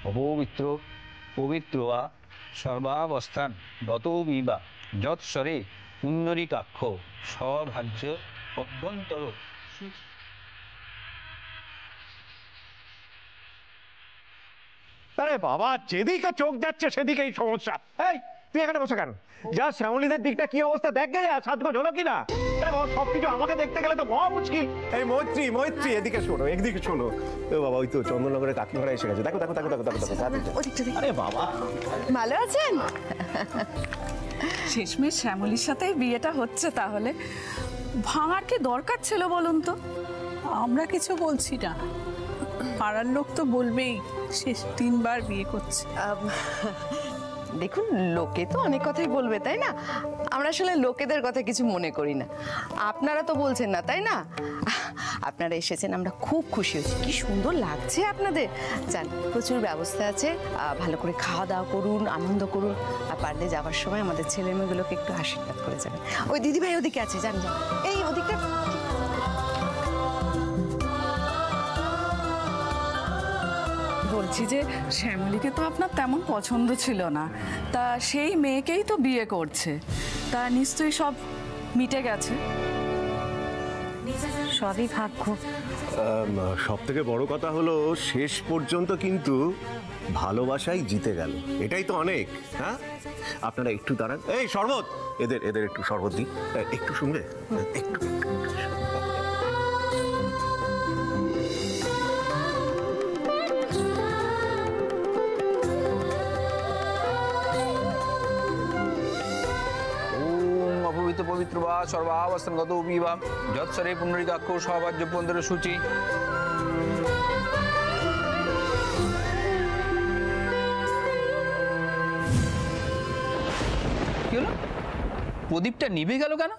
অপবিত্র পবিত্র বা সর্বাবস্থান গতৌমি বা যৎস্বরে পুণ্ডরীকাক্ষ স্বভাজ্য অভ্যন্তর। আরে বাবা, যেদিকে চোখ যাচ্ছে সেদিকেই সমস্যা। এই তুই এখানে বসে কেন? যা শ্যামলীদের দিকটা কি অবস্থা দেখ গে, সাজগোজ হলো কিনা? সবকিছু আমাকে দেখতে গেলে তো মহা মুশকিল। এই মৈত্রী, মৈত্রী, এদিকে শোনো, একদিকে শোনো। ও বাবা, ওই তো চন্দননগরের কাকিমারা এসে গেছে। দেখো দেখো দেখো দেখো দেখো দেখো। আরে বাবা, ভালো আছেন? শেষমেশ শ্যামলীর সাথে বিয়েটা হচ্ছে, তাহলে ভাঙার কি দরকার ছিল বলুন তো? আমরা কিছু বলছি না, পাড়ার লোক তো বলবেই শেষ 3 বার বিয়ে করছে। দেখুন, লোকে তো অনেক কথাই বলবে, তাই না? আমরা আসলে লোকেদের কথা কিছু মনে করি না। আপনারা তো বলছেন না, তাই না? আপনারা এসেছেন, আমরা খুব খুশি হয়েছি। কি সুন্দর লাগছে আপনাদের। যান, প্রচুর ব্যবস্থা আছে, ভালো করে খাওয়া দাওয়া করুন, আনন্দ করুন। আর পারলে যাওয়ার সময় আমাদের ছেলে মেয়েগুলোকে একটু আশীর্বাদ করে যাবেন। ওই দিদিভাই ওদিকে আছে, যান যান। এই ওদিকটা বলছি যে শ্যামলীকে তো আপনার তেমন পছন্দ ছিল না, তা সেই মেয়েকেই তো বিয়ে করছে, তা নিশ্চয়ই সব মিটে গেছে। সবই ভাগ্য। সব থেকে বড় কথা হলো শেষ পর্যন্ত কিন্তু ভালোবাসাই জিতে গেল। এটাই তো অনেক। হ্যাঁ, আপনারা একটু দাঁড়ান। এই শরবত, এদের এদের একটু শরবত দিই, একটু শুনবে? একটু পবিত্র বা সর্বাবস্থান গত বিবাহ যৎসরে পুণ্ডরীকাক্ষ সহবাজ্য পন্থের সূচি। কি হলো? প্রদীপটা নিভে গেল কেন?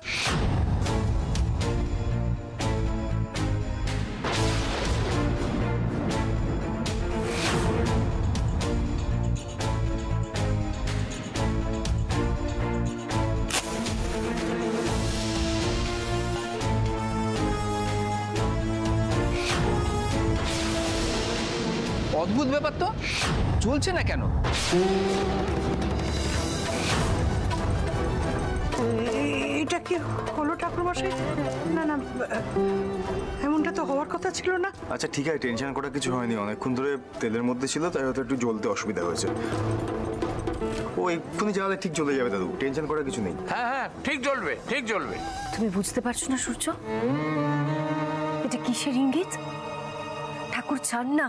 অদ্ভুত ব্যাপার তো, চলছে না কেন? এটা কি হলো ঠাকুরমশাই? না না, এমনটা তো হওয়ার কথা ছিল না। আচ্ছা ঠিক আছে, টেনশন করা কিছু হয়নি। অনেকক্ষণ ধরে তেলের মধ্যে ছিল, তাই হয়তো একটু জ্বলতে অসুবিধা হয়েছে। ও এক্ষুনি জ্বালালে ঠিক জ্বলে যাবে দাদু, টেনশন করার কিছু নেই। হ্যাঁ হ্যাঁ, ঠিক জ্বলবে, ঠিক জ্বলবে। তুমি বুঝতে পারছো না সূর্য, এটা কিসের ইঙ্গিত? ঠাকুর চান না।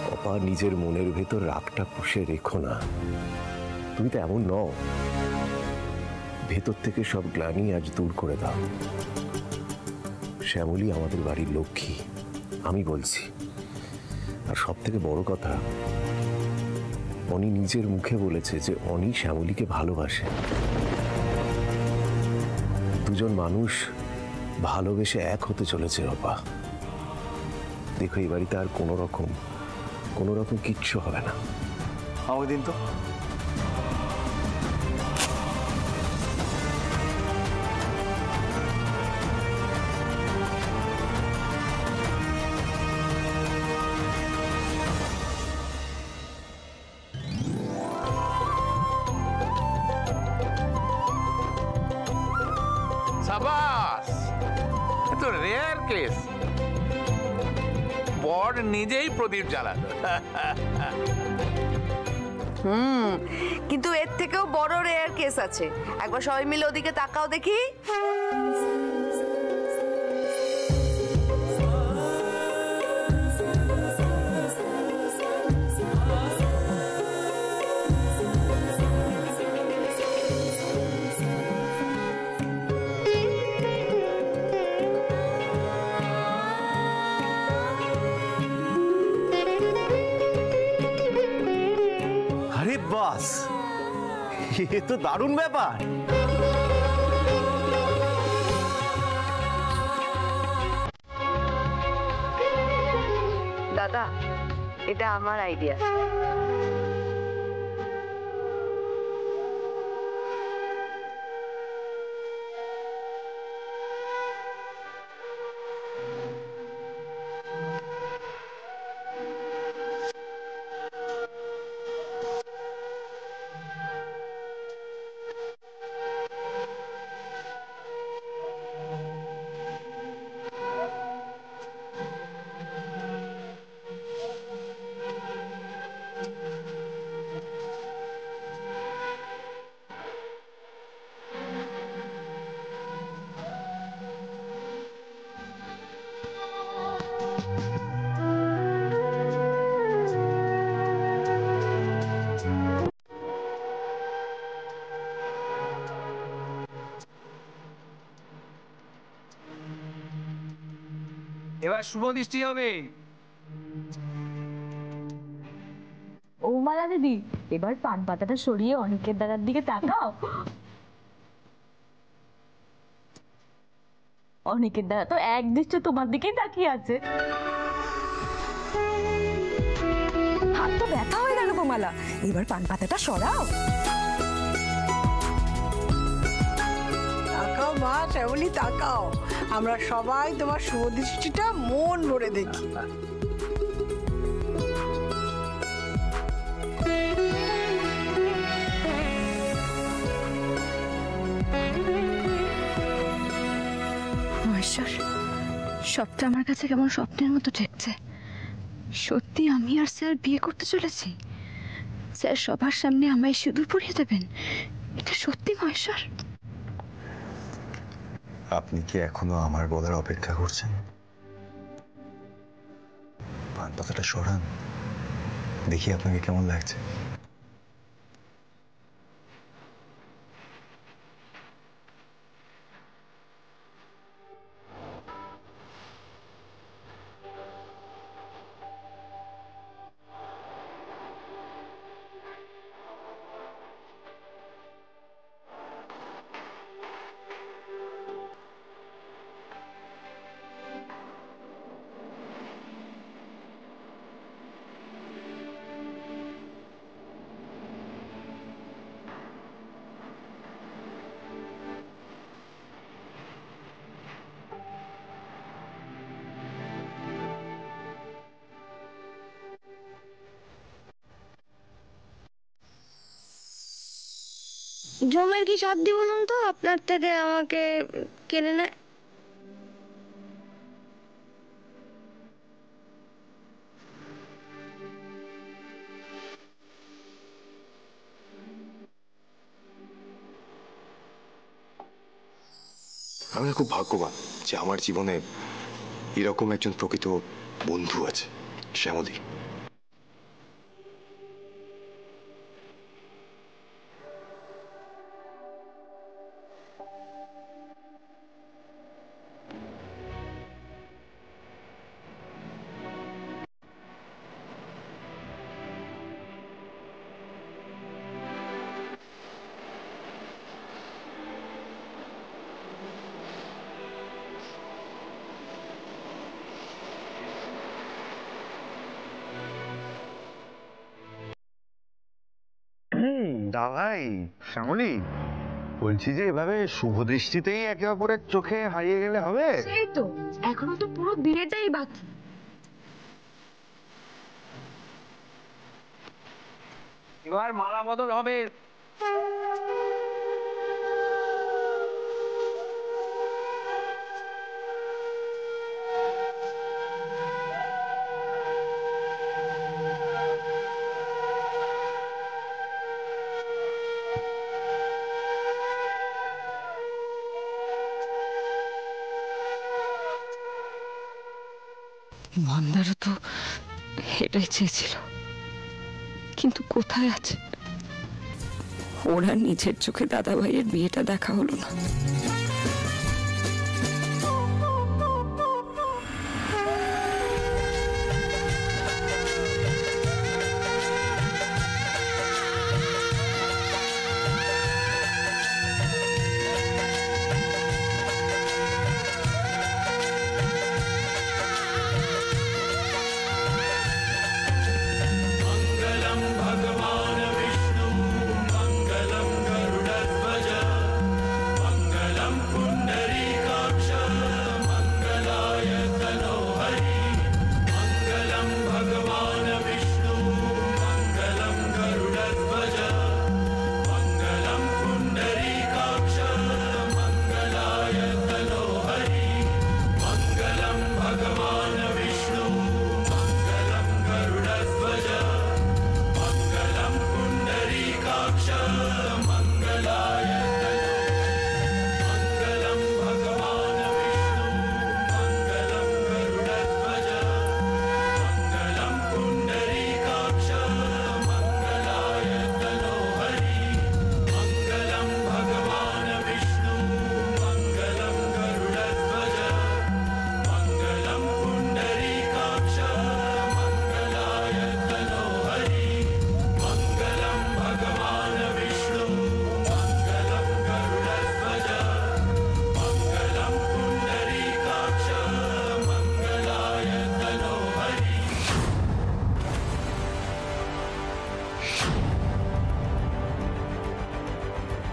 বাবা, নিজের মনের ভেতর রাগটা পুষে রেখো না। তুমি তো এমন নও। ভেতর থেকে সব গ্লানি আজ দূর করে দাও। শ্যামলী আমাদের বাড়ির লক্ষ্মী, আমি বলছি। আর সব থেকে বড় কথা, অনি নিজের মুখে বলেছে যে অনি শ্যামলীকে ভালোবাসে। দুজন মানুষ ভালোবেসে এক হতে চলেছে বাবা। দেখো, এই বাড়িতে আর কোনো রকম কিচ্ছু হবে না। আমাকে দিন তো। সাবাস, এত রেয়ার কেস। বর নিজেই প্রদীপ জ্বালালো। কিন্তু এর থেকেও বড় রেয়ার কেস আছে। একবার সবাই মিলে ওদিকে তাকাও দেখি। আরে বাস, এ তো দারুণ ব্যাপার। দাদা, এটা আমার আইডিয়া। এবার শুভ দৃষ্টি হবে। ও মালা দিদি, এবার পান পাতাটা সরিয়ে অনেকের দাদার দিকে তাকাও। অনেকের দাদা তো এক দৃষ্টি তোমার দিকেই তাকিয়ে আছে। হাত তো ব্যথা হয়ে গেল গো মালা, এবার পান পাতাটা সরাও। তাকাও মা শ্যামলী, তাকাও, আমরা সবাই তোমার শুভ দৃষ্টিটা মন ভরে দেখি। মহেশ্বর, সবটা আমার কাছে কেমন স্বপ্নের মতো ঠেকছে। সত্যি আমি আর স্যার বিয়ে করতে চলেছি? স্যার সবার সামনে আমায় সিঁদুর পরিয়ে দেবেন? এটা সত্যি মহেশ্বর? আপনি কি এখনো আমার বলার অপেক্ষা করছেন? পান পাতাটা সরান, দেখি আপনাকে কেমন লাগছে। জমের কি সাধ্য বলুন তো, আপনার থেকে আমাকে কেড়ে নেয়? আমি খুব ভাগ্যবান যে আমার জীবনে এরকম একজন প্রকৃত বন্ধু আছে, শ্যামলী। দাদাই, শ্যামলী, বলছি যে এভাবে শুভ দৃষ্টিতেই একে অপরের চোখে হারিয়ে গেলে হবে? সেই তো, এখনো তো পুরো বিয়েটাই বাকি। এবার মালা বদল হবে। মন্দারও তো এটাই চেয়েছিল, কিন্তু কোথায় আছে? ওরা নিজের চোখে দাদা ভাইয়ের বিয়েটা দেখা হলো না।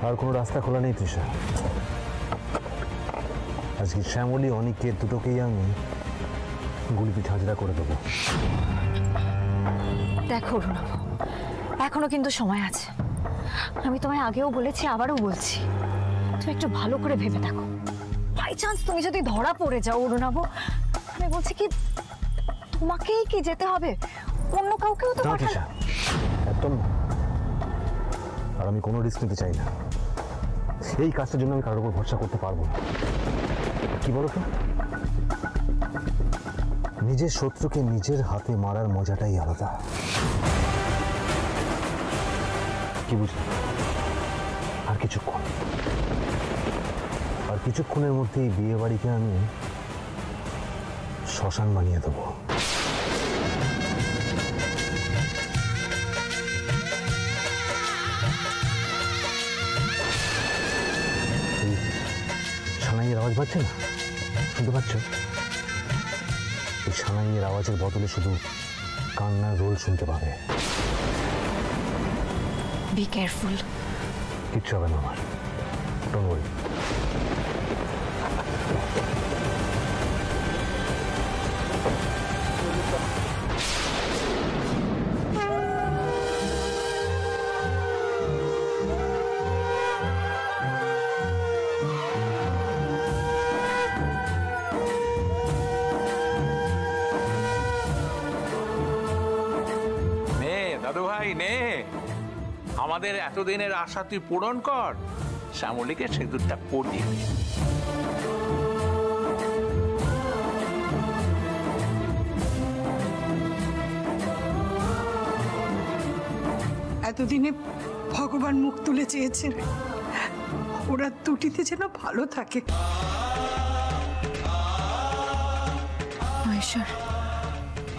আর কোনো রাস্তা খোলা নেই তৃষা। আজকে শ্যামলী অনিকের দুটোকেই আমি গুলিপিঠে হাজরা করে দেবো। দেখো অরুণাভ, এখনো কিন্তু সময় আছে। আমি তোমায় আগেও বলেছি, আবারও বলছি, তুমি একটু ভালো করে ভেবে দেখো। বাই চান্স তুমি যদি ধরা পড়ে যাও অরুণাভ, আমি বলছি কি তোমাকেই কি যেতে হবে, অন্য কাউকেও তো পাঠানো। একদম। আর আমি কোনো রিস্ক নিতে চাই না। এই কাজটার জন্য আমি কারোর উপর ভরসা করতে পারবো না। কি বলো তো, নিজের শত্রুকে নিজের হাতে মারার মজাটাই আলাদা। কি বুঝলি? আর কিছুক্ষণের মধ্যেই বিয়ে বাড়িকে আমি শ্মশান বানিয়ে দেবো। সানাইয়ের আওয়াজ পাচ্ছে না? শুনতে পাচ্ছ? এই সানাইয়ের আওয়াজের বদলে শুধু কান্নার রোল শুনতে পাবে। Be careful. কিচ্ছু হবে না আমার, ডোন্ট ওয়ারি। দাদু ভাই নে, আমাদের এতদিনের আশা তুই পূরণ কর, শ্যামলীকে সেতুরটা পড়িয়ে। এতদিনে ভগবান মুখ তুলে চেয়েছেন ওরা দুটিতে যেন ভালো থাকে। মহেশ্বর,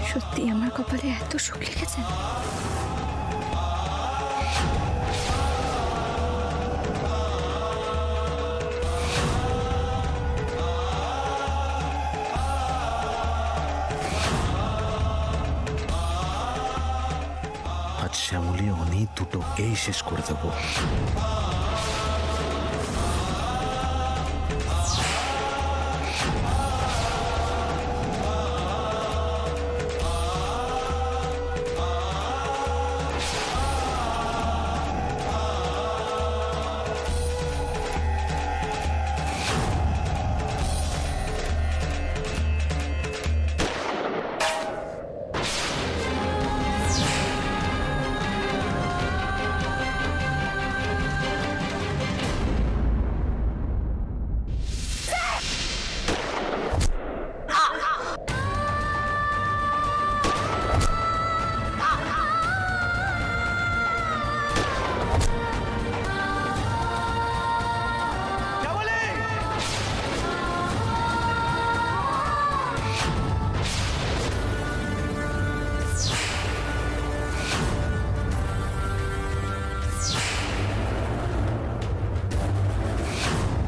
সত্যি আমার কপালে এত সুখ লিখেছেন? আজ শ্যামলী অনি দুটোকেই শেষ করে দেবো।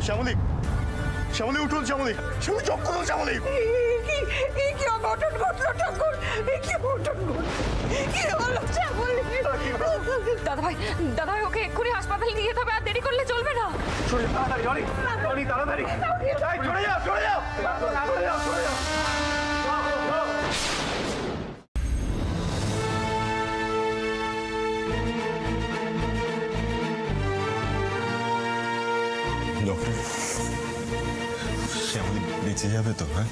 শ্যামলী, শ্যামলী উঠুন, শ্যামলী, শ্যামলী চোখ খুলুন, শ্যামলী। কি অঘটন ঘটলো ঠাকুর, কি অঘটন ঘটলো, কি হলো শ্যামলী? দাদা ভাই ওকে এক্ষুনি হাসপাতালে নিয়ে যেতে হবে, আর দেরি করলে চলবে না। তাড়াতাড়ি চলে যাও। ডক্টর, শ্যামলী বেঁচে যাবে তো? হ্যাঁ,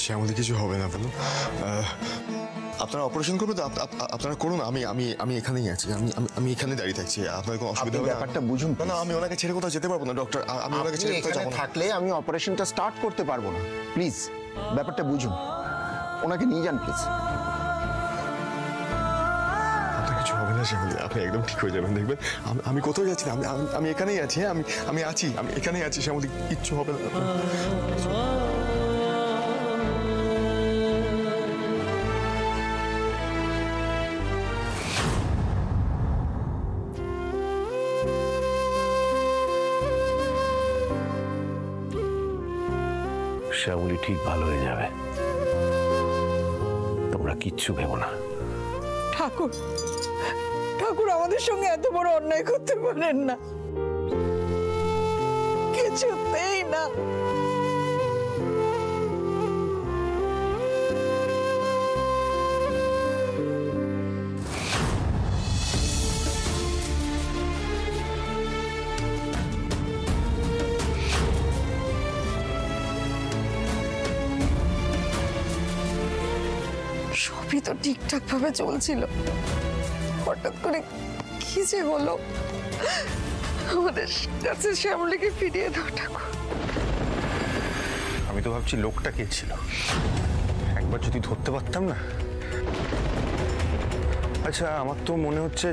শ্যামলী কিছু হবে না বলুন। আপনারা অপারেশন করবে তো? আপনারা করুন, আমি এখানেই আছি, আমি এখানে দাঁড়িয়ে থাকছি। আপনার কোনো অসুবিধা হবে? ব্যাপারটা বুঝুন। না, আমি ওনাকে ছেড়ে কোথাও যেতে পারবো না ডক্টর। আমি ওনাকে ছেড়ে কোথাও যাবো না। থাকলে আমি অপারেশনটা স্টার্ট করতে পারবো না। প্লিজ ব্যাপারটা বুঝুন, ওনাকে নিয়ে যান প্লিজ। আপনার কিছু হবে না শ্যামলী, আপনি একদম ঠিক হয়ে যাবেন, দেখবেন। আমি কোথাও যাচ্ছি না, আমি এখানেই আছি। হ্যাঁ, আমি এখানেই আছি শ্যামলী, কিচ্ছু হবে না। শ্যামলী ঠিক ভালো হয়ে যাবে, তোমরা কিচ্ছু ভেবো না। ঠাকুর আমাদের সঙ্গে এত বড় অন্যায় করতে পারেন না। কিছুতেই না। সবই তো ঠিকঠাক ভাবে চলছিল, হঠাৎ করে কি যে হলো। আমাদের কাছে শ্যামলীকে ফিরিয়ে দাও ঠাকুর। আমি তো ভাবছি লোকটা কে ছিল, একবার যদি ধরতে পারতাম না। আচ্ছা, আমার তো মনে হচ্ছে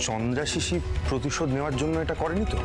চন্দ্রাশিসি প্রতিশোধ নেওয়ার জন্য এটা করেনি তো।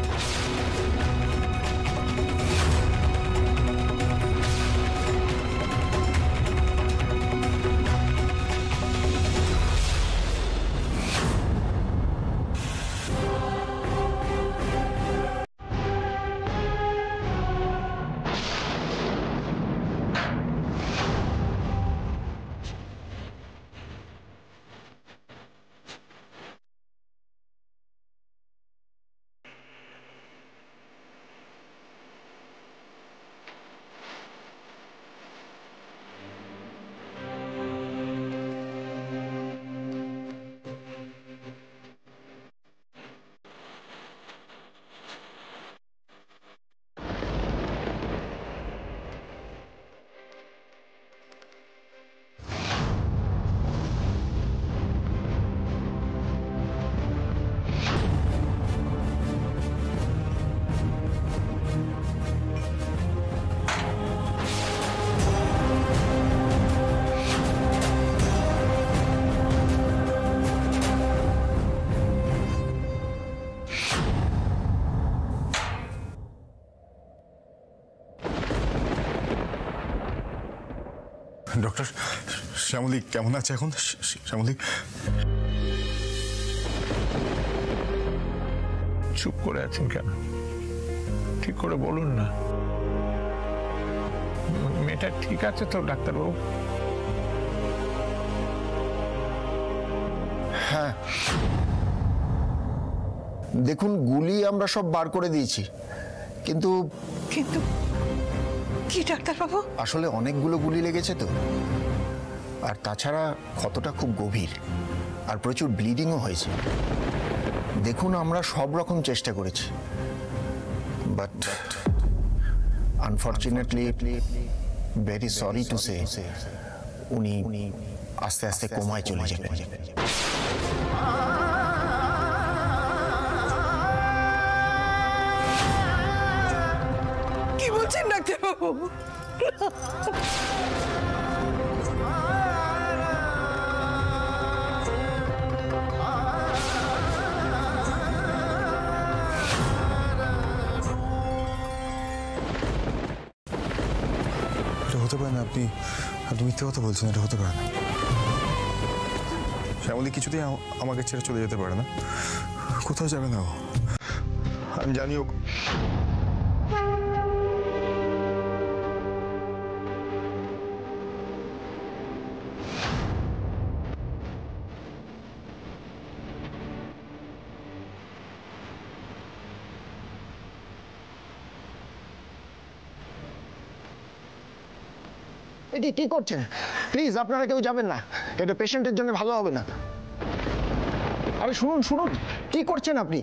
ডক্টর, শ্যামলী কেমন আছে এখন? শ্যামলী চুপ করে আছেন কেন? ঠিক করে বলুন না। মেয়েটা ঠিক আছে তো ডাক্তারবাবু? হ্যাঁ, দেখুন গুলি আমরা সব বার করে দিয়েছি, কিন্তু কিন্তু কি ডাক্তারবাবু? আসলে অনেকগুলো গুলি লেগেছে তো, আর তাছাড়া ক্ষতটা খুব গভীর আর প্রচুর ব্লিডিংও হয়েছে। দেখুন আমরা সব রকম চেষ্টা করেছি, but unfortunately very sorry to say উনি আস্তে আস্তে কোমায় চলে যাবেন। কি বলছেন ডাক্তারবাবু? এটা হতে পারে না। আপনি মিথ্যে কথা বলছেন, এটা হতে পারে না। শ্যামলী কিছুতেই আমাকে ছেড়ে চলে যেতে পারে না, কোথাও যাবে না ও। আমি জানি ও এটি কি করছেন? প্লিজ আপনারা কেউ যাবেন না, এটা পেশেন্টের জন্য ভালো হবে না। আরে শুনুন শুনুন, কি করছেন আপনি?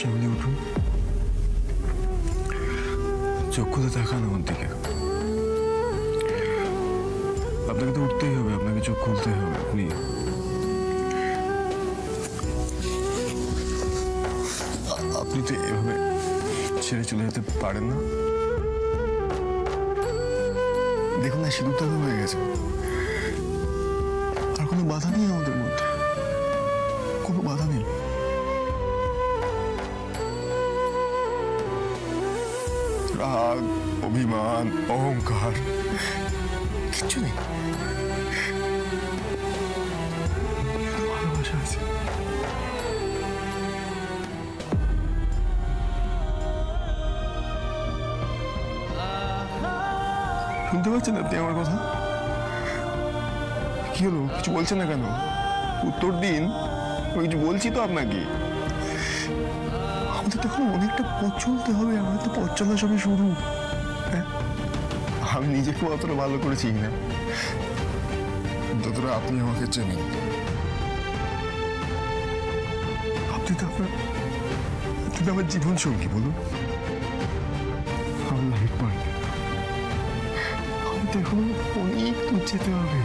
শ্যামলি উঠুন, চোখ খুলে তাকান আমার দিকে। আপনাকে তো উঠতেই হবে, আপনাকে চোখ খুলতে হবে। আপনি তো এভাবে ছেড়ে চলে যেতে পারেন না। দেখুন না, সিঁদুরটা হয়ে গেছে, আর কোনো বাধা নেই আমাদের মধ্যে, কোনো বাধা নেই। রাগ, অভিমান, অহংকার কিচ্ছু নেই, ভালোবাসা আছে। শুনতে পাচ্ছেন আপনি আমার কথা? কি হলো, কিছু বলছেন না কেন? উত্তর দিন, আমি কিছু বলছি তো আপনাকে। আমাদের তো এখন অনেকটা পথ চলতে হবে, আমাদের তো পথ চলা সবে শুরু। হ্যাঁ, আমি নিজেকে অতটা ভালো করে চিনি না যতটা আপনি আমাকে চেনেন। আপনি তো আমার জীবন সঙ্গী, বলুন, আমার লাইফ পার্টনার। আমি তো এখন অনেক দূর যেতে হবে।